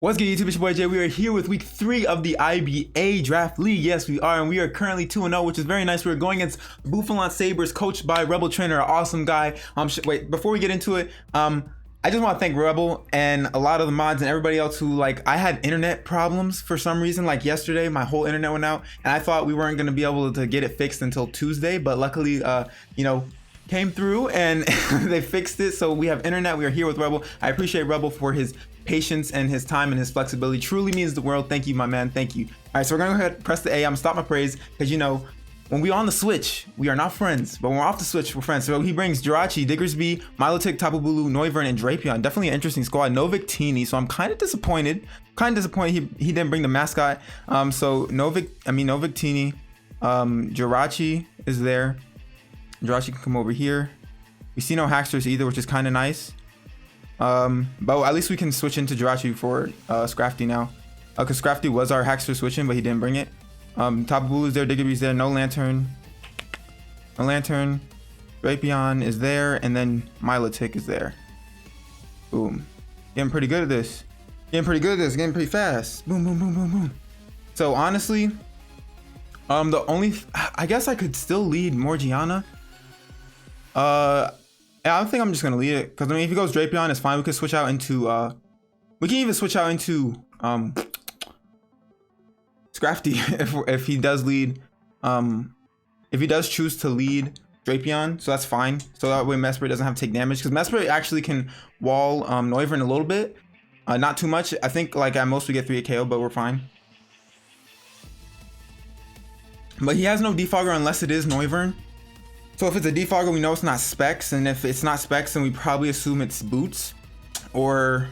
What's good, YouTube? It's your boy Jay. We are here with week 3 of the IBA Draft League. Yes, we are, and we are currently 2-0, which is very nice. We're going against Bouffalant Sabres, coached by RebelTrainer, an awesome guy. Wait, before we get into it, I just want to thank Rebel and a lot of the mods and everybody else who, I had internet problems for some reason. Like yesterday, my whole internet went out, and I thought we weren't going to be able to get it fixed until Tuesday, but luckily, came through and they fixed it. So we have internet. We are here with Rebel. I appreciate Rebel for his patience and his time and his flexibility. Truly means the world. Thank you, my man. Thank you. All right, so we're gonna go ahead and press the A. I'm gonna stop my praise because when we're on the switch, we are not friends, but when we're off the switch, we're friends. So he brings Jirachi, Diggersby, Milotic, Tapu Bulu, Noivern, and Drapion. Definitely an interesting squad. No Victini, so I'm kind of disappointed. He didn't bring the mascot. So no Victini. Jirachi is there. Jirachi can come over here. We see no Hacksters either, which is kind of nice. But at least we can switch into Jirachi for Scrafty now. Because Scrafty was our Hackster switching, but he didn't bring it. Tapu Bulu's there, Diggerby's there, no Lantern. No Lantern. Drapion is there, and then Milotic is there. Boom. Getting pretty good at this. Getting pretty fast. Boom, boom, boom, boom, boom. So honestly, I guess I could still lead Morgiana. I think I'm just gonna lead it because if he goes Drapion, it's fine. We can switch out into we can even switch out into Scrafty if he does lead, if he does choose to lead Drapion, so that's fine. So that way Mesprit doesn't have to take damage, because Mesprit actually can wall Noivern a little bit, not too much. I think at most we get 3 KO, but we're fine. But he has no defogger unless it is Noivern. So if it's a defogger, we know it's not Specs, and if it's not Specs, then we probably assume it's Boots, or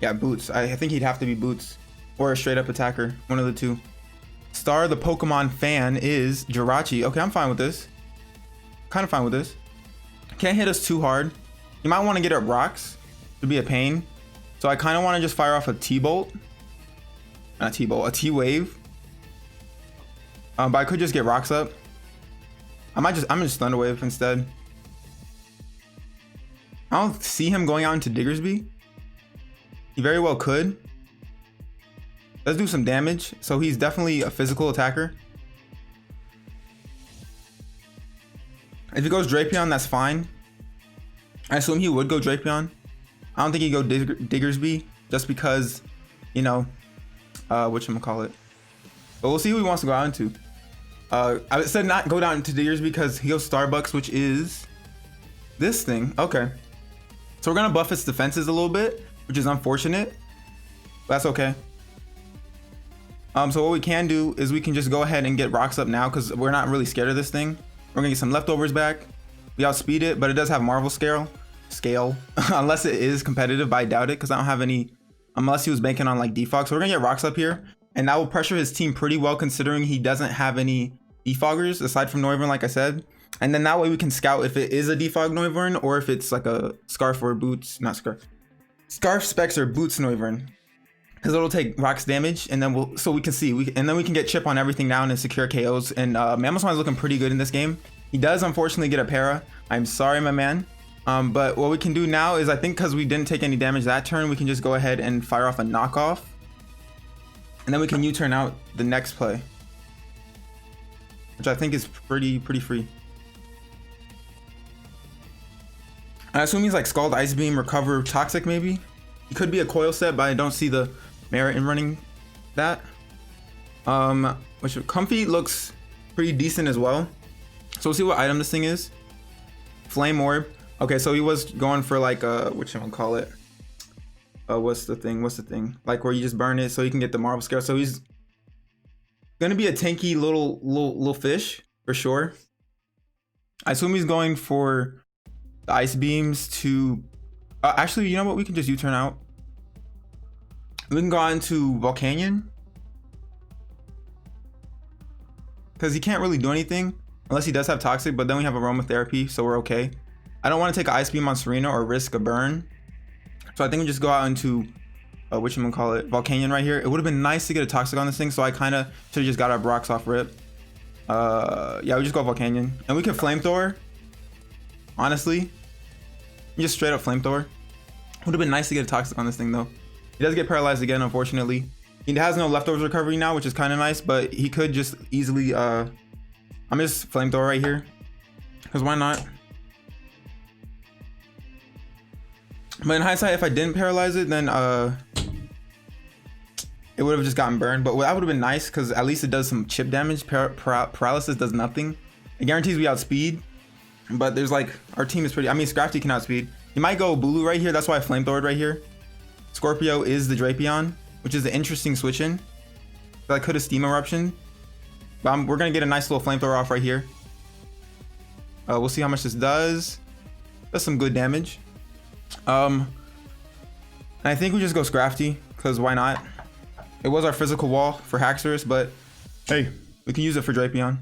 yeah, Boots. I think he'd have to be Boots, or a straight up attacker, one of the two. Star the Pokemon fan is Jirachi. Okay, I'm fine with this. Kind of fine with this. Can't hit us too hard. You might want to get up rocks to be a pain. So I kind of want to just fire off a T-Bolt, not T-Bolt, a T-Wave. But I could just get rocks up. I'm just Thunder Wave instead. I don't see him going out into Diggersby. He very well could. Let's do some damage. So he's definitely a physical attacker. If he goes Drapion, that's fine. I assume he would go Drapion. I don't think he'd go Diggersby just because, whatchamacallit. But we'll see who he wants to go out into. I said not go down to Diggers because he goes Starbucks, which is this thing. Okay. So we're going to buff its defenses a little bit, which is unfortunate. But that's okay. So what we can do is we can just go ahead and get rocks up now because we're not really scared of this thing. We're going to get some leftovers back. We outspeed it, but it does have Marvel scale. Unless it is competitive, but I doubt it because I don't have any, unless he was banking on defog. So we're going to get rocks up here. And that will pressure his team pretty well considering he doesn't have any defoggers aside from Noivern, like I said. And then that way we can scout if it is a defog Noivern or if it's a Scarf or Boots, not Scarf. Scarf, Specs, or Boots Noivern. Because it'll take rocks damage, and then so we can see. And then we can get chip on everything down and secure KOs. And MAMOSWINE is looking pretty good in this game. He does unfortunately get a para. I'm sorry, my man. But what we can do now is I think because we didn't take any damage that turn, we can just go ahead and fire off a knockoff. And then we can U-turn out the next play, which I think is pretty free. I assume he's Scald, Ice Beam, Recover, Toxic maybe. He could be a Coil set, but I don't see the merit in running that. Which Comfy looks pretty decent as well. So we'll see what item this thing is. Flame Orb. Okay, so he was going for whatchamacallit. What's the thing? Where you just burn it so you can get the Marvel scale. So he's gonna be a tanky little fish for sure. I assume he's going for the Ice Beams to actually, you know what, we can just U-turn out. We can go on to Volcanion because he can't really do anything unless he does have Toxic, but then we have Aromatherapy, so we're okay. I don't want to take an Ice Beam on Serena or risk a burn. So I think we just go out into Volcanion right here. It would have been nice to get a Toxic on this thing, so I kind of should have just got our rocks off rip. Yeah, we just go Volcanion. And we can Flamethrower. Honestly. Just straight up Flamethrower. Would have been nice to get a Toxic on this thing though. He does get paralyzed again, unfortunately. He has no leftovers recovery now, which is kind of nice, but he could just easily, I'm just flamethrower right here. Because why not? But in hindsight, if I didn't paralyze it, then it would have just gotten burned. But that would have been nice, because at least it does some chip damage. Paralysis does nothing. It guarantees we outspeed. But there's like, our team is pretty, I mean, Scrafty can outspeed. He might go Bulu right here. That's why I flamethrowered right here. Scorpio is the Drapion, which is an interesting switch in. So I could have Steam Eruption. But we're going to get a nice little flamethrower off right here. We'll see how much this does. That's some good damage. And I think we just go Scrafty, because why not? It was our physical wall for Haxorus, but hey, we can use it for Drapion.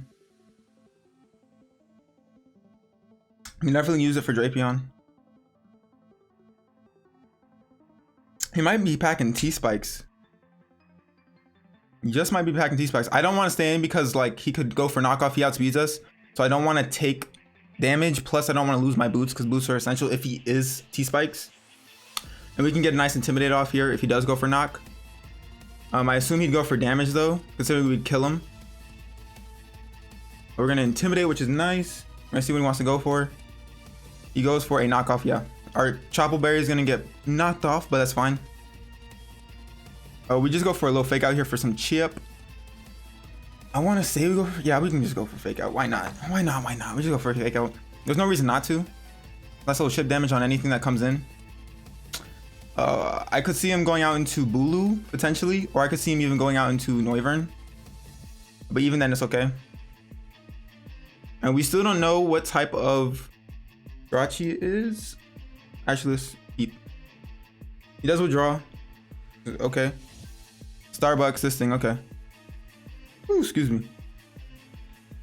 We can definitely use it for Drapion. He might be packing T-Spikes. He just might be packing T-Spikes. I don't want to stay in because like he could go for knockoff. He outspeeds us. So I don't want to take damage. Plus I don't want to lose my boots because boots are essential if he is T-Spikes. And we can get a nice Intimidate off here if he does go for knock. I assume he'd go for damage though, considering we'd kill him. We're going to Intimidate, which is nice. We're going to see what he wants to go for. He goes for a knockoff, yeah. Our Choppleberry is going to get knocked off, but that's fine. We just go for a little fake out here for some chip. I want to say we go for, yeah, we can just go for fake out. Why not? Why not? Why not? We just go for a fake out. There's no reason not to. Nice little chip damage on anything that comes in. I could see him going out into Bulu potentially, or I could see him even going out into Noivern. But even then, it's okay. And we still don't know what type of Jirachi is. Actually, let's eat. He does withdraw. Okay. Starbucks, this thing, okay. Ooh, excuse me.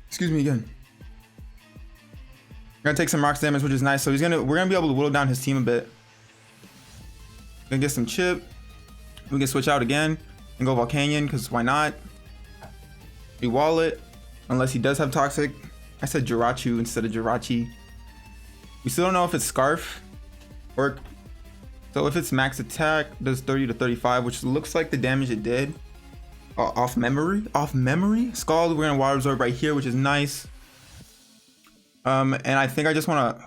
Excuse me again. We're gonna take some rocks damage, which is nice. So we're gonna be able to whittle down his team a bit. Gonna get some chip. We can switch out again and go Volcanion, because why not? We wall it, unless he does have Toxic. I said Jirachi instead of Jirachi. We still don't know if it's Scarf or so if it's max attack, does 30 to 35, which looks like the damage it did. Off memory. Scald, we're gonna Water Absorb right here, which is nice. And I think I just wanna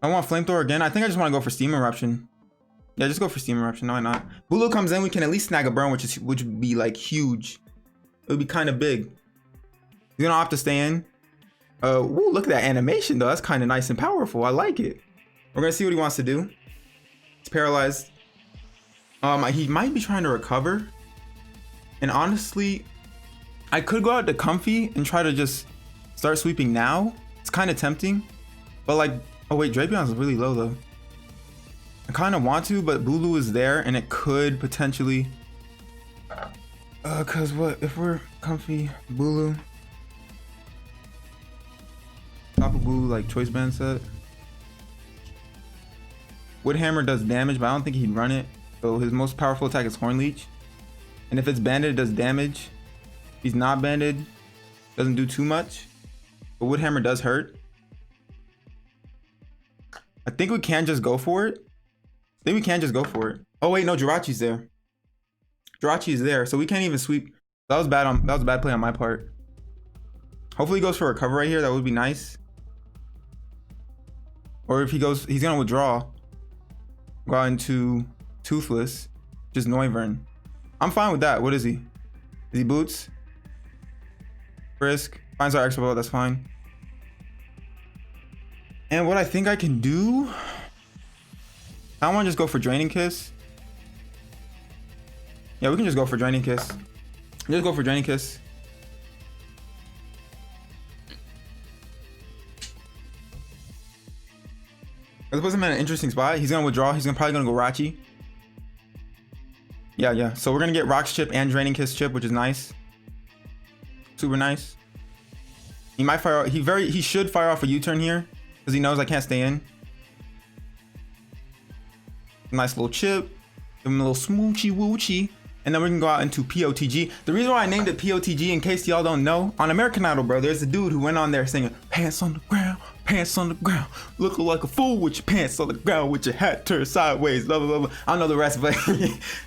I want Flamethrower again. I think I just want to go for Steam Eruption. Yeah, just go for Steam Eruption. No, why not? Bulu comes in, we can at least snag a burn, which would be like huge. It would be kind of big. He's gonna opt to stay in. Ooh, look at that animation though. That's kind of nice and powerful. I like it. We're gonna see what he wants to do. He's paralyzed. He might be trying to recover. And honestly, I could go out to Comfy and try to just start sweeping now. It's kind of tempting, but like, oh wait, Drapion's really low though. I kind of want to, but Bulu is there and it could potentially. Cause what if we're Comfy Bulu? Top of Bulu like choice band set. Woodhammer does damage, but I don't think he'd run it. So his most powerful attack is Horn Leech. And if it's banded, it does damage. If he's not banded, doesn't do too much. But Woodhammer does hurt. I think we can just go for it. Oh wait, no, Jirachi's there. Jirachi's there, so we can't even sweep. That was bad that was a bad play on my part. Hopefully he goes for a recover right here. That would be nice. Or if he goes, he's gonna withdraw. Go out into Toothless, just Noivern. I'm fine with that. What is he? Is he Boots? Frisk. Finds our Expo, that's fine. And what I think I can do, I want to just go for Draining Kiss. Yeah, we can just go for Draining Kiss. Just go for Draining Kiss. Let's put him in an interesting spot. He's gonna withdraw. He's probably gonna go Rachi. Yeah. So we're gonna get Rocks Chip and Draining Kiss Chip, which is nice. Super nice. He might fire. He should fire off a U-turn here because he knows I can't stay in. Nice little chip. Give him a little smoochy woochy. And then we can go out into POTG. The reason why I named it POTG, in case y'all don't know, on American Idol, bro, there's a dude who went on there singing pants on the ground, pants on the ground, looking like a fool with your pants on the ground, with your hat turned sideways, blah, blah, blah, blah. I don't know the rest, but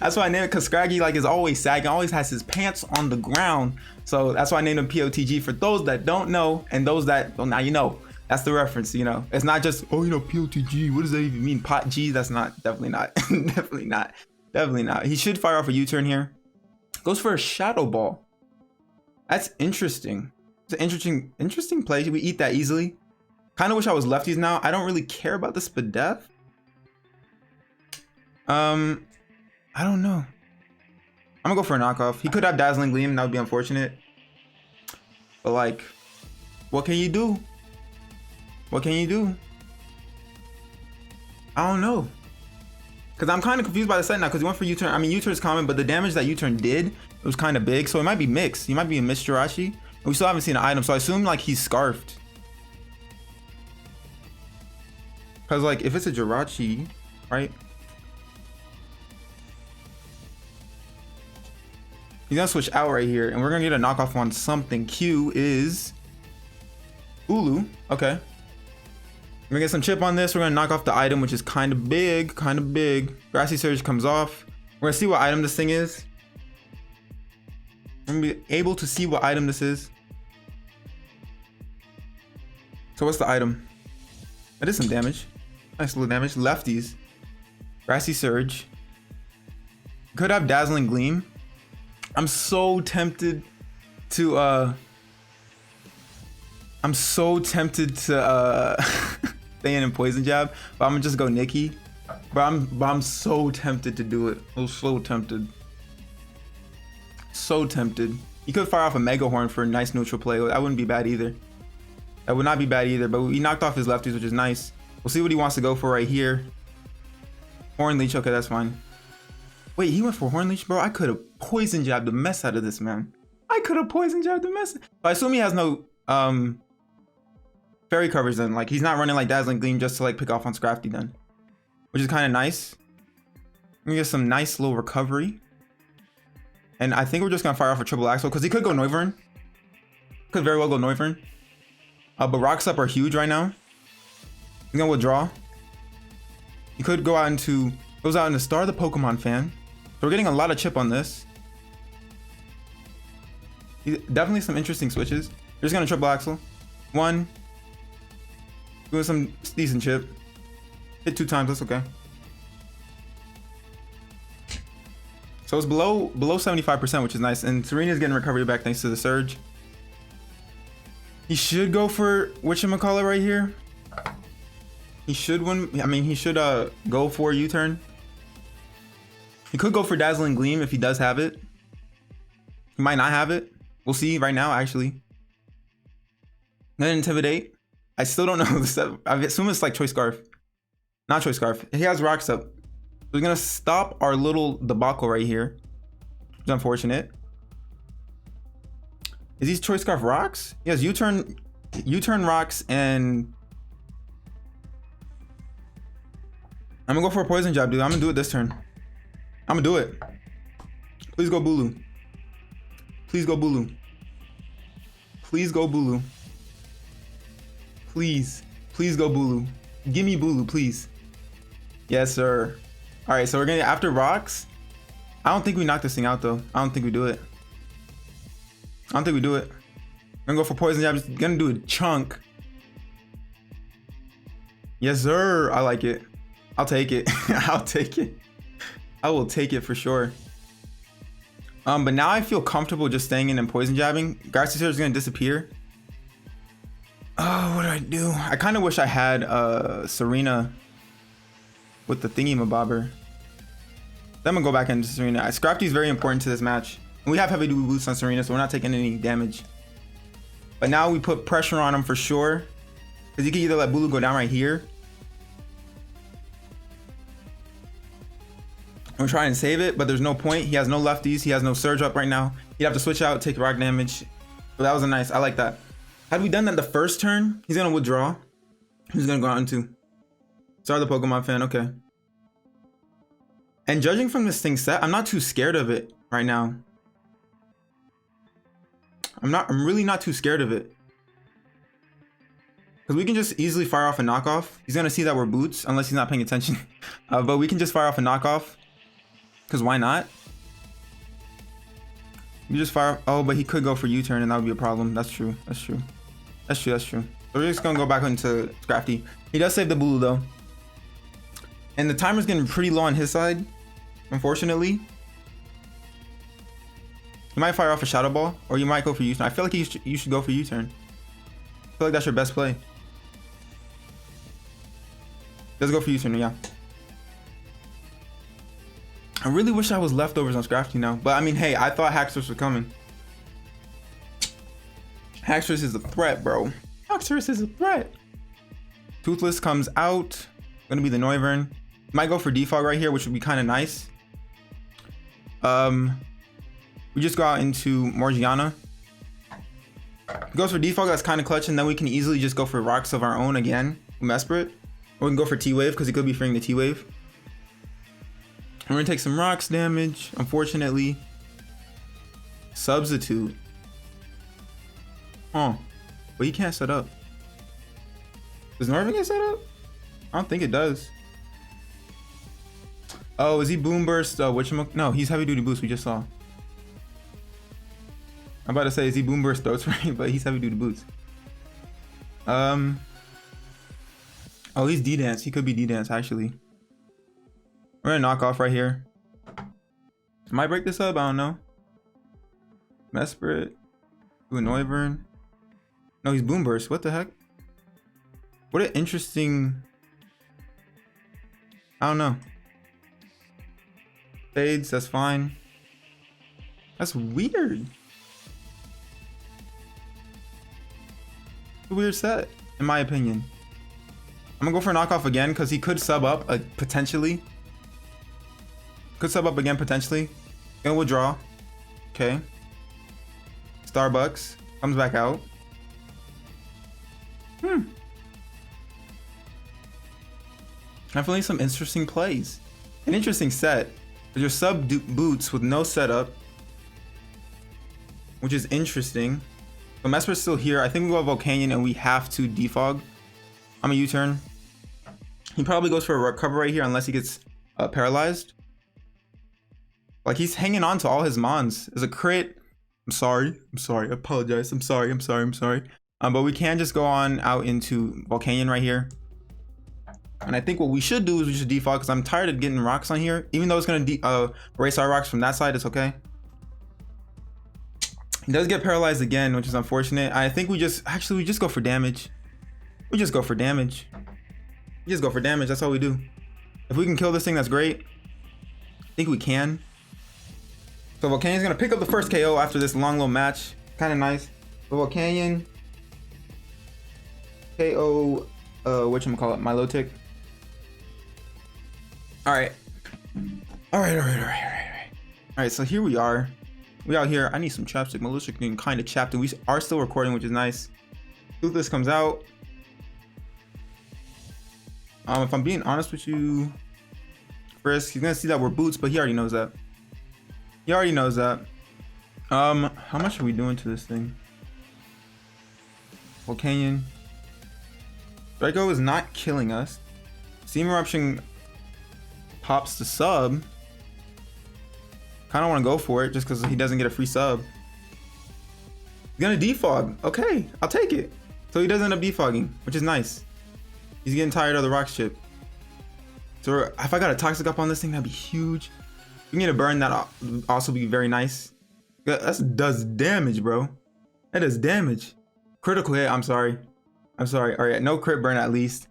that's why I named it, because Scraggy like is always sagging, always has his pants on the ground. So that's why I named him POTG. For those that don't know, and those that, well, now you know. That's the reference, you know. It's not just, oh, you know, POTG. What does that even mean? Pot G? That's not, definitely not. Definitely not. Definitely not. He should fire off a U-turn here. Goes for a Shadow Ball. That's interesting. It's an interesting play. We eat that easily. Kind of wish I was lefties now. I don't really care about the Spadef. I don't know. I'm gonna go for a knockoff. He could have Dazzling Gleam. That would be unfortunate. But like, what can you do? What can you do? I don't know. Because I'm kind of confused by the set now, because he went for U-turn. I mean, U-turn is common, but the damage that U-turn did, it was kind of big. So it might be mixed. He might be a mixed Jirachi. We still haven't seen an item, so I assume like he's scarfed. Because like, if it's a Jirachi, right? He's gonna switch out right here, and we're gonna get a knockoff on something. Q is Ulu. Okay. We're gonna get some chip on this. We're gonna knock off the item, which is kind of big, kind of big. Grassy Surge comes off. We're gonna see what item this thing is. I'm gonna be able to see what item this is. So what's the item? That is some damage. Nice little damage. Lefties. Grassy Surge. Could have Dazzling Gleam. I'm so tempted to stay in Poison Jab, but I'm gonna just go Nikki. But I'm so tempted to do it. I'm so tempted. So tempted. You could fire off a Mega Horn for a nice neutral play. That wouldn't be bad either. That would not be bad either, but we knocked off his lefties, which is nice. We'll see what he wants to go for right here. Horn Leech, okay, that's fine. Wait, he went for Horn Leech, bro? I could have Poison Jabbed the mess out of this, man. I could have Poison Jabbed the mess. But I assume he has no fairy coverage then. Like, he's not running like Dazzling Gleam just to like pick off on Scrafty then. Which is kind of nice. We get some nice little recovery. And I think we're just gonna fire off a triple axle because he could go Noivern. Could very well go Noivern. But Rocks Up are huge right now. He's gonna withdraw. He could go out into, goes out into Star the Pokemon Fan. So we're getting a lot of chip on this. Definitely some interesting switches. We're just gonna triple axle. One. Doing some decent chip. Hit 2 times, that's okay. So it's below 75%, which is nice. And Serena's getting recovery back thanks to the surge. He should go for whatchamacallit right here. He should win. I mean, he should go for a U-turn. He could go for Dazzling Gleam if he does have it. He might not have it. We'll see right now, actually. Then Intimidate. I still don't know the step. I assume it's like Choice Scarf. Not Choice Scarf. He has Rocks Up. We're gonna stop our little debacle right here. It's unfortunate. Is he Choice Scarf Rocks? He has U-turn Rocks, and I'm gonna go for a Poison Jab, dude. I'm gonna do it this turn. I'm gonna do it. Please go Bulu. Please go Bulu. Please go Bulu. Please. Please go Bulu. Give me Bulu, please. Yes, sir. All right, so we're gonna, after Rocks, I don't think we knock this thing out though. I don't think we do it. I don't think we do it. I'm gonna go for Poison Jab. I'm gonna do a chunk. Yes, sir. I like it. I'll take it. I'll take it. I will take it for sure. But now I feel comfortable just staying in and Poison Jabbing. Grassy Surge is gonna disappear. Oh, what do I do? I kind of wish I had Serena with the thingy-mabobber. Then I'm gonna go back into Serena. Scrafty is very important to this match. And we have heavy duty boots on Serena, so we're not taking any damage. But now we put pressure on him for sure. Because you can either let Bulu go down right here. We're trying to save it, but there's no point. He has no lefties. He has no surge up right now. He'd have to switch out, take rock damage. But that was a nice, I like that. Had we done that the first turn, he's gonna withdraw. He's gonna go out into Sorry, the Pokemon Fan, okay. And judging from this thing set, I'm not too scared of it right now. I'm really not too scared of it. Because we can just easily fire off a knockoff. He's going to see that we're boots, unless he's not paying attention. But we can just fire off a knockoff. Because why not? You just fire... Oh, but he could go for U-turn, and that would be a problem. That's true. That's true. That's true. That's true. So we're just going to go back into Scrafty. He does save the Bulu, though. And the timer's getting pretty low on his side, unfortunately. You might fire off a Shadow Ball, or you might go for U-turn. I feel like you should go for U-turn. I feel like that's your best play. Let's go for U-turn, yeah. I really wish I was leftovers on Scrafty now. But I mean, hey, I thought Haxorus was coming. Haxorus is a threat, bro. Haxorus is a threat. Toothless comes out. Gonna be the Noivern. Might go for Defog right here, which would be kind of nice. We just go out into Morgiana. Goes for Defog, that's kind of clutch, and then we can easily just go for rocks of our own again. Mesprit. Or we can go for T-Wave, because he could be freeing the T-Wave. We're gonna take some rocks damage, unfortunately. Substitute. Oh, but he can't set up. Does Noivern get set up? I don't think it does. Oh, is he Boom Burst? No, he's Heavy Duty Boost, we just saw. I'm about to say, is he Boom Burst Throat Spray? But he's Heavy Duty Boots. Oh, he's D-Dance. He could be D-Dance, actually. We're gonna knock off right here. Might break this up, I don't know. Mesprit. Do a Noivern. No, he's Boom Burst. What the heck? What an interesting... I don't know. Fades, that's fine. That's weird. A weird set, in my opinion. I'm gonna go for a knockoff again because he could sub up potentially. Could sub up again potentially. Gonna withdraw. Okay. Starbucks comes back out. Definitely some interesting plays. An interesting set. Your sub boots with no setup, which is interesting. But Mesprit's still here. I think we go Volcanion and we have to defog. I'm a U-turn. He probably goes for a recover right here unless he gets paralyzed. Like he's hanging on to all his mons. There's a crit. I'm sorry. I apologize. I'm sorry. But we can just go on out into Volcanion right here. And I think what we should do is we should defog because I'm tired of getting rocks on here. Even though it's going to erase our rocks from that side, it's okay. He does get paralyzed again, which is unfortunate. I think we just go for damage. We just go for damage. That's all we do. If we can kill this thing, that's great. I think we can. So Volcanion's going to pick up the first KO after this long little match. Kind of nice. But Volcanion. KO, whatchamacallit, Milotic. All right, so here we are. We out here. I need some chapstick. My lips are getting kind of chapped, and we are still recording, which is nice. Toothless comes out. If I'm being honest with you, Frisk, he's gonna see that we're boots, but he already knows that. How much are we doing to this thing? Volcanion. Draco is not killing us. Steam Eruption pops the sub. Kind of want to go for it just because he doesn't get a free sub. He's gonna defog. Okay, I'll take it. So he doesn't end up defogging, which is nice. He's getting tired of the rock chip. So if I got a toxic up on this thing, that'd be huge. If we can get a burn, that'd also be very nice. That does damage, bro. That does damage. Critical hit. I'm sorry. All right, no crit burn at least.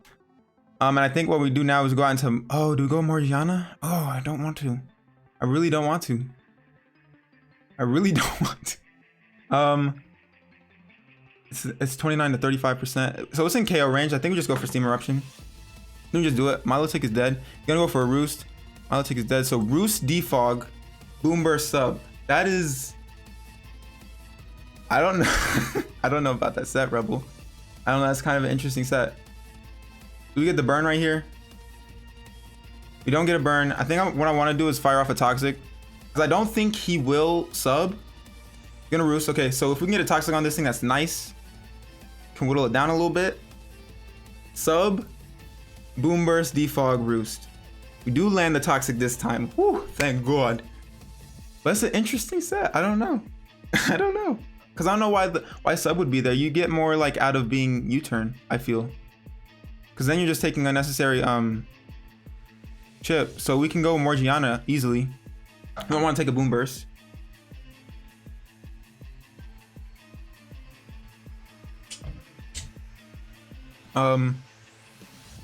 And I think what we do now is go out into... Oh, do we go Morgiana? Oh, I don't want to. I really don't want to. It's 29 to 35%. So it's in KO range. I think we just go for Steam Eruption. Let me just do it. Milotic is dead. Gonna go for a Roost. Milotic is dead. So Roost, Defog, Boom Burst sub. That is... I don't know. I don't know about that set, Rebel. I don't know. That's kind of an interesting set. Do we get the burn right here? We don't get a burn. I think what I want to do is fire off a Toxic. Because I don't think he will sub. Gonna Roost. Okay, so if we can get a Toxic on this thing, that's nice. Can whittle it down a little bit. Sub, Boom Burst, Defog, Roost. We do land the Toxic this time. Whew, thank God. But it's an interesting set. I don't know. I don't know. Because I don't know why Sub would be there. You get more like out of being U-turn, I feel. Because then you're just taking unnecessary chip. So we can go Morgiana easily. We don't want to take a Boom Burst. What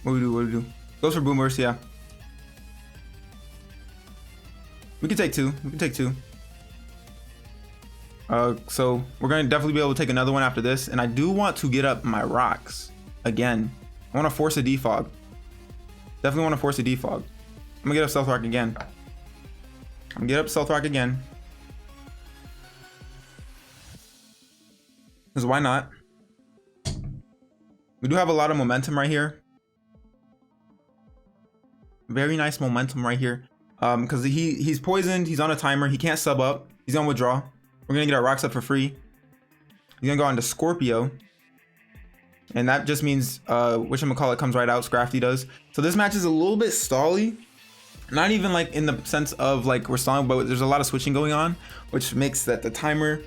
do we do? Goes for Boom Burst, yeah. We can take two. So we're gonna definitely be able to take another one after this. And I do want to get up my rocks again. I want to force a defog. Definitely want to force a defog. I'm gonna get up Stealth Rock again. Because why not? We do have a lot of momentum right here. Very nice momentum right here. Because he's poisoned, he's on a timer, he can't sub up, he's gonna withdraw. We're gonna get our rocks up for free. He's gonna go on to Scorpio. And that just means whatchamacallit comes right out, Scrafty does. So this match is a little bit stally. Not even like in the sense of like we're stalling, but there's a lot of switching going on, which makes that the timer,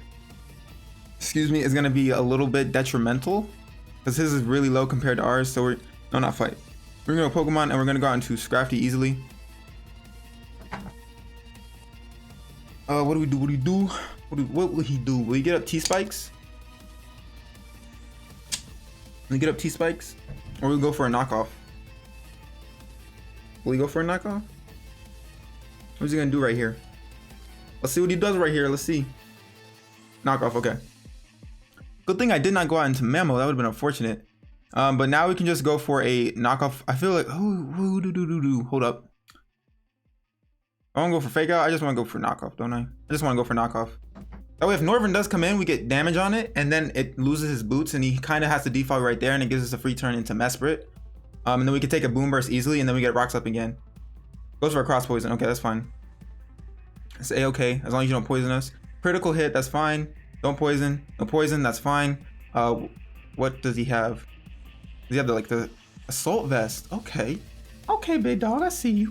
excuse me, is gonna be a little bit detrimental. Because his is really low compared to ours, so not fight. We're gonna go Pokemon and we're gonna go on to Scrafty easily. What do we do? What will he do? Will he get up T-Spikes? Will he get up T-Spikes? Or will we go for a knockoff? Will he go for a knockoff? What's he gonna do right here? Let's see what he does right here. Let's see. Knockoff, okay. Good thing I did not go out into Mamo. That would have been unfortunate. But now we can just go for a knockoff. I feel like, hold up. I want to go for fake out. I just want to go for knockoff, don't I? I just want to go for knockoff. That way, if Norvin does come in, we get damage on it, and then it loses his boots, and he kind of has to defog right there, and it gives us a free turn into Mesprit. And then we can take a Boom Burst easily, and then we get rocks up again. Goes for a cross poison. Okay, that's fine. It's A-okay, as long as you don't poison us. Critical hit, that's fine. Don't poison. No poison, that's fine. What does he have? Does he have the assault vest? Okay. Okay, big dog. I see you.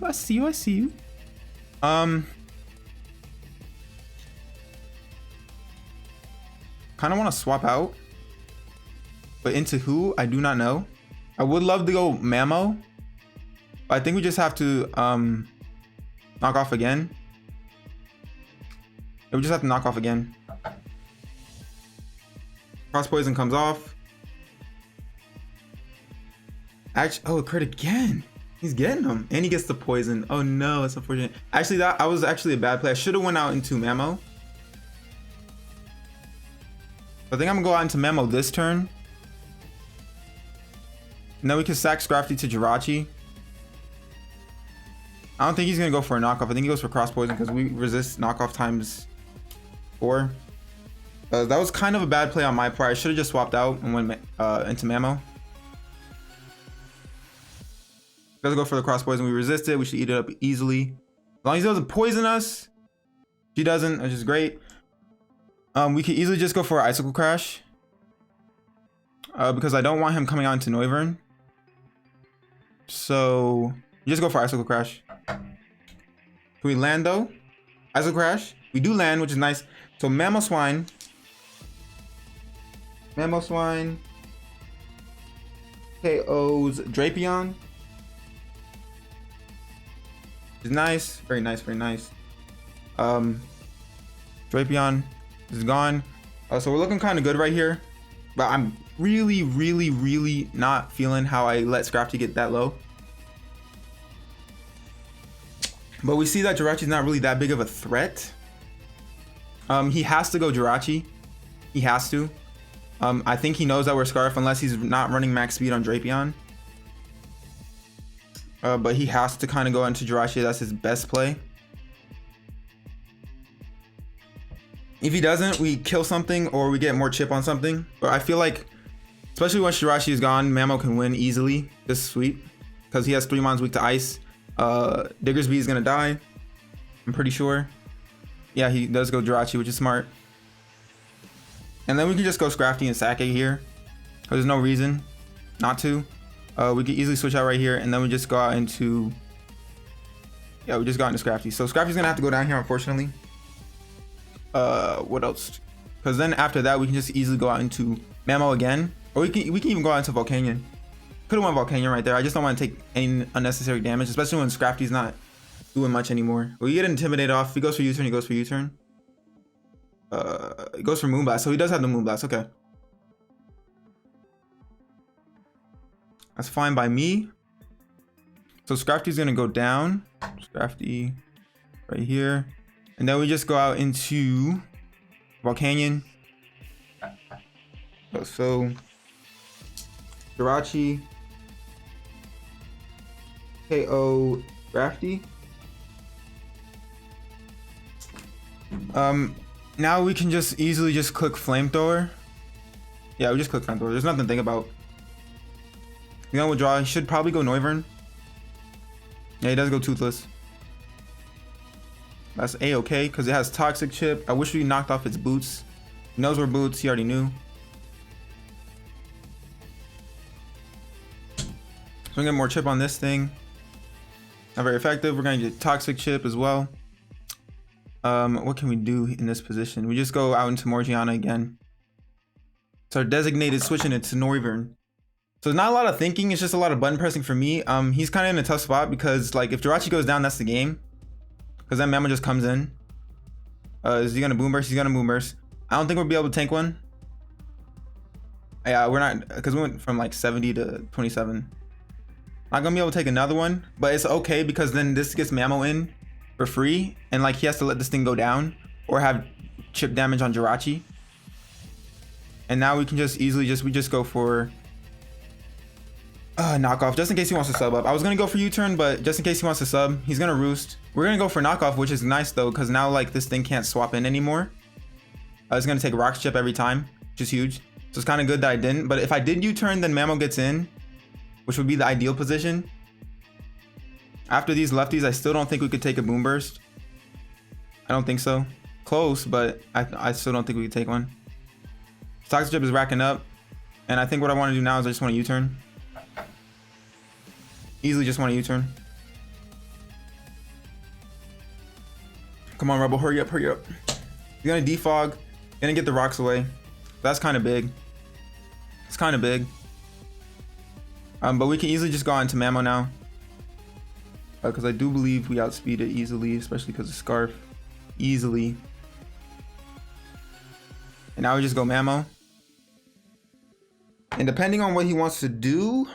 Kind of want to swap out, but into who? I do not know. I would love to go Mamo, but I think we just have to knock off again. Yeah, we just have to knock off again. Cross poison comes off. Actually, oh, crit again. He's getting them, and he gets the poison. Oh no, it's unfortunate. Actually, that was actually a bad play. I should have went out into Mamo. I think I'm gonna go out into Memo this turn. And then we can sack Scrafty to Jirachi. I don't think he's gonna go for a knockoff. I think he goes for cross poison because we resist knockoff times 4. That was kind of a bad play on my part. I should have just swapped out and went into Mamo. Let's go for the cross poison. We resist it. We should eat it up easily. As long as he doesn't poison us. She doesn't, which is great. We could easily just go for Icicle Crash. Because I don't want him coming out into Noivern. So, you just go for Icicle Crash. Can we land though? Icicle Crash. We do land, which is nice. So, MAMOSWINE. MAMOSWINE. KO's Drapion. Is nice. Very nice, very nice. Drapion is gone. So we're looking kind of good right here. But I'm really not feeling how I let Scrafty get that low. But we see that Jirachi's not really that big of a threat. He has to go Jirachi. He has to. I think he knows that we're Scarf unless he's not running max speed on Drapion. But he has to kind of go into Jirachi. That's his best play. If he doesn't, we kill something or we get more chip on something. But I feel like, especially once Jirachi is gone, Mamo can win easily this sweep. Because he has 3 mons weak to ice. Diggersby is going to die. I'm pretty sure. Yeah, he does go Jirachi, which is smart. And then we can just go Scrafty and Sake here. There's no reason not to. We can easily switch out right here, and then we just go out into, yeah, we just got into Scrafty. So Scrafty's gonna have to go down here, unfortunately. What else? Because then after that, we can just easily go out into Mamo again, or we can even go out into Volcanion. Could have went Volcanion right there. I just don't want to take any unnecessary damage, especially when Scrafty's not doing much anymore. We get Intimidate off. If he goes for U-turn, he goes for U-turn. He goes for Moonblast, so he does have the Moonblast. Okay, that's fine by me. So Scrafty's gonna go down. Scrafty right here, and then we just go out into Volcanion. So Jirachi, KO Scrafty. Now we can just easily just click Flamethrower. Yeah, we just click Flamethrower. There's nothing to think about. You know, withdraw. He should probably go Noivern. Yeah, he does go Toothless. That's A-okay, because it has Toxic Chip. I wish we knocked off its boots. He knows we're boots. He already knew. So we're gonna get more chip on this thing. Not very effective. We're gonna get Toxic Chip as well. What can we do in this position? We just go out into Morgiana again. So our designated switching it to Noivern. So not a lot of thinking, it's just a lot of button pressing for me. He's kind of in a tough spot because like if Jirachi goes down, that's the game. Because then Mamo just comes in. Is he gonna Boom Burst? He's gonna Boom Burst. I don't think we'll be able to tank one. Yeah, we're not, because we went from like 70 to 27. Not gonna be able to take another one, but it's okay because then this gets Mamo in for free, and like he has to let this thing go down or have chip damage on Jirachi. And now we can just easily we just go for knockoff, just in case he wants to sub up. I was gonna go for U-turn, but just in case he wants to sub, he's gonna roost. We're gonna go for knockoff, which is nice though, because now like this thing can't swap in anymore. It's gonna take Rock's chip every time, which is huge. So it's kind of good that I didn't, but if I did U-turn, then Mamo gets in, which would be the ideal position. After these lefties, I still don't think we could take a Boom Burst. I don't think so. Close, but I still don't think we could take one. Toxic Chip is racking up, and I think what I want to do now is I just want to U-turn. Easily just want to U-turn. Come on, Rebel, hurry up, hurry up. You're gonna defog, gonna get the rocks away. That's kind of big. It's kind of big. But we can easily just go on to Mamo now. Because I do believe we outspeed it easily, especially because of Scarf. Easily. And now we just go Mamo. And depending on what he wants to do,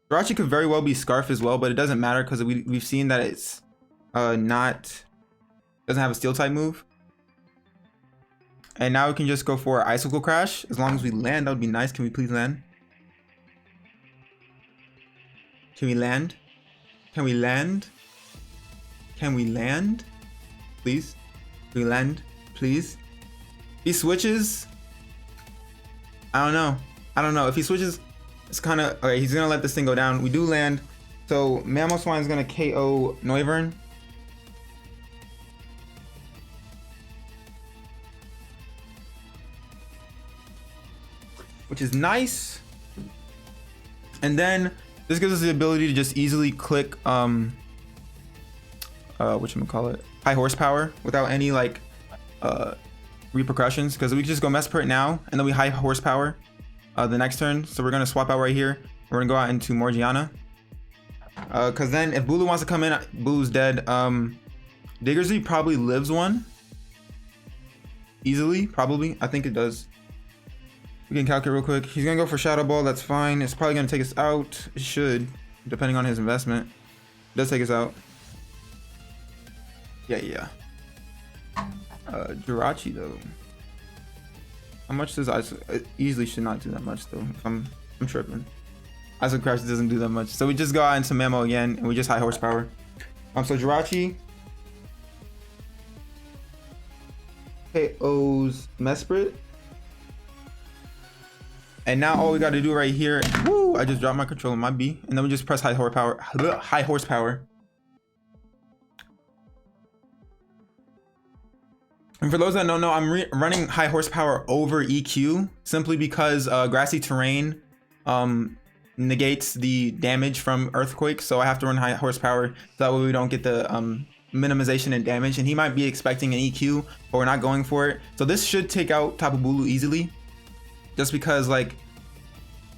Jirachi could very well be Scarf as well, but it doesn't matter because we've seen that it's doesn't have a Steel type move. And now we can just go for Icicle Crash. As long as we land, that would be nice. Can we please land? Can we land? Can we land? Can we land? Please? Can we land? Please? If he switches, I don't know. I don't know. If he switches, it's kind of... Okay, he's going to let this thing go down. We do land. So MAMOSWINE is going to KO Noivern. Which is nice. And then this gives us the ability to just easily click whatchamacallit, high horsepower without any like repercussions, because we can just go Mesprit now and then we high horsepower the next turn. So we're gonna swap out right here. We're gonna go out into Morgiana. Cause then if Bulu wants to come in, Bulu's dead. Diggersby probably lives one. Easily, probably. I think it does. We can calculate real quick. He's gonna go for Shadow Ball. That's fine. It's probably gonna take us out. It should, depending on his investment. It does take us out. Yeah. Jirachi though. How much does it easily should not do that much though. If I'm tripping. Icicle Crash doesn't do that much. So we just go out into Mamo again and we just high horsepower. So Jirachi KO's Mesprit. And now all we got to do right here, woo, I just dropped my controller, my B, and then we just press high horsepower. And for those that don't know, I'm running high horsepower over EQ simply because grassy terrain negates the damage from Earthquake, so I have to run high horsepower so that way we don't get the minimization and damage. And he might be expecting an EQ, but we're not going for it. So this should take out Tapu Bulu easily, just because like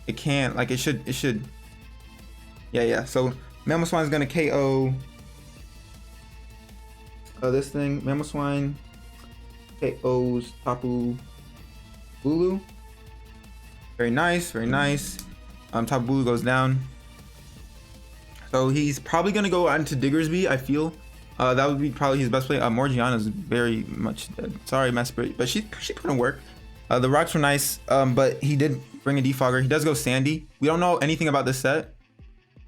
it can't, like it should. Yeah. So MAMOSWINE is gonna KO this thing. MAMOSWINE KOs Tapu Bulu. Very nice. Tapu Bulu goes down. So he's probably gonna go into Diggersby, I feel. That would be probably his best play. Morgiana's very much dead. Sorry, Mesprit, but she couldn't work. The rocks were nice, but he did bring a defogger. He does go Sandy. We don't know anything about this set.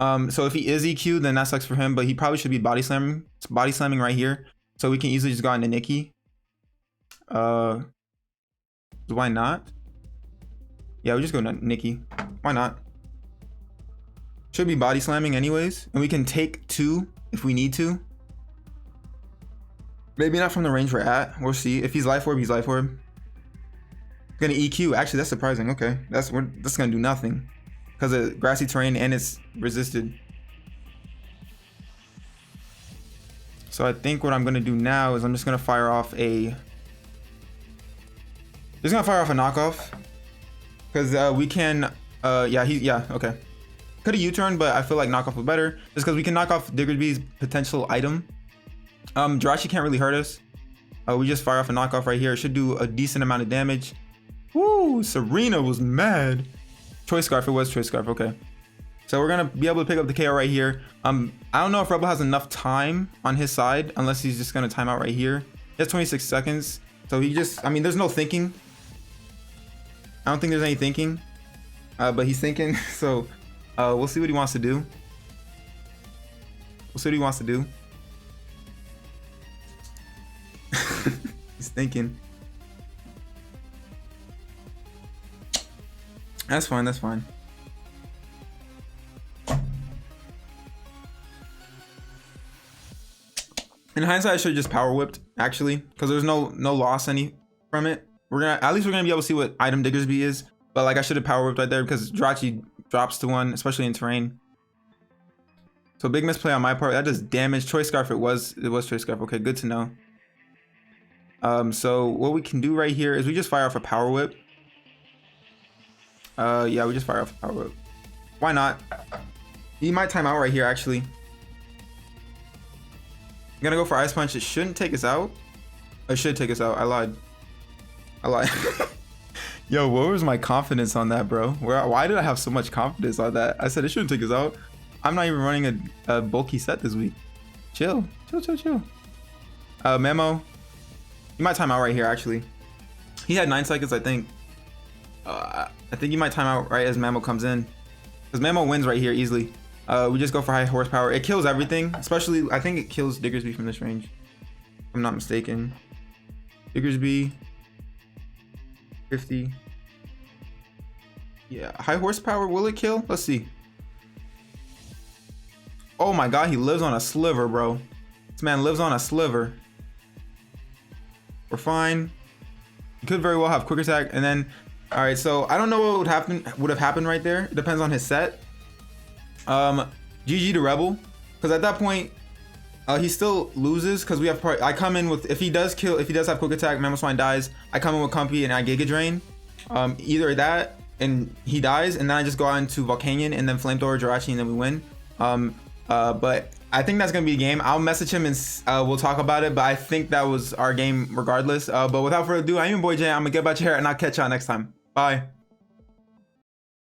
So if he is EQ, then that sucks for him, but he probably should be body slamming. It's body slamming right here. So we can easily just go into Nikki. Why not? Yeah, we just go to Nikki. Why not? Should be body slamming anyways. And we can take 2 if we need to. Maybe not from the range we're at. We'll see. If he's Life Orb, he's Life Orb. Gonna EQ. Actually, that's surprising. Okay. That's gonna do nothing. Because of grassy terrain and it's resisted. So I think what I'm gonna do now is I'm just gonna fire off a knockoff. Because we can okay. Could have U-turn, but I feel like knockoff was better. Just because we can knock off Diggersby's potential item. Jirachi can't really hurt us. We just fire off a knockoff right here. It should do a decent amount of damage. Woo! Serena was mad. Choice Scarf, it was Choice Scarf, okay. So we're gonna be able to pick up the KO right here. I don't know if Rebel has enough time on his side, unless he's just gonna time out right here. He has 26 seconds. So he just, I mean, there's no thinking. I don't think there's any thinking. But he's thinking, so we'll see what he wants to do. He's thinking. That's fine. In hindsight, I should have just power whipped, actually, because there's no loss any from it. At least we're gonna be able to see what item Diggersby is. But like I should have power whipped right there because Jirachi drops to 1, especially in terrain. So big misplay on my part. That does damage. Choice Scarf, it was Choice Scarf. Okay, good to know. So what we can do right here is we just fire off a power whip. Yeah, we just fire off a power whip. Why not? He might time out right here, actually. I'm gonna go for Ice Punch. It shouldn't take us out. It should take us out. I lied. Yo, what was my confidence on that, bro? Why did I have so much confidence on that? I said it shouldn't take us out. I'm not even running a bulky set this week. Chill. Memo. You might time out right here, actually. He had 9 seconds, I think. I think you might time out right as Mamo comes in. Because Mamo wins right here easily. We just go for high horsepower. It kills everything. Especially, I think it kills Diggersby from this range. If I'm not mistaken. Diggersby. 50. Yeah, high horsepower, will it kill? Let's see. Oh my god, he lives on a sliver, bro. This man lives on a sliver. We're fine. He could very well have quick attack, and then alright, so I don't know what would have happened right there. It depends on his set. GG to Rebel. Because at that point, he still loses because we have I come in with, if he does have quick attack, MAMOSWINE dies, I come in with Comfy and I Giga Drain. Either that and he dies, and then I just go out into Volcanion and then Flamethrower Jirachi and then we win. But I think that's gonna be a game. I'll message him and we'll talk about it, but I think that was our game regardless. But without further ado, I'm your boy Jay. I'm gonna get about your hair and I'll catch y'all next time. Bye.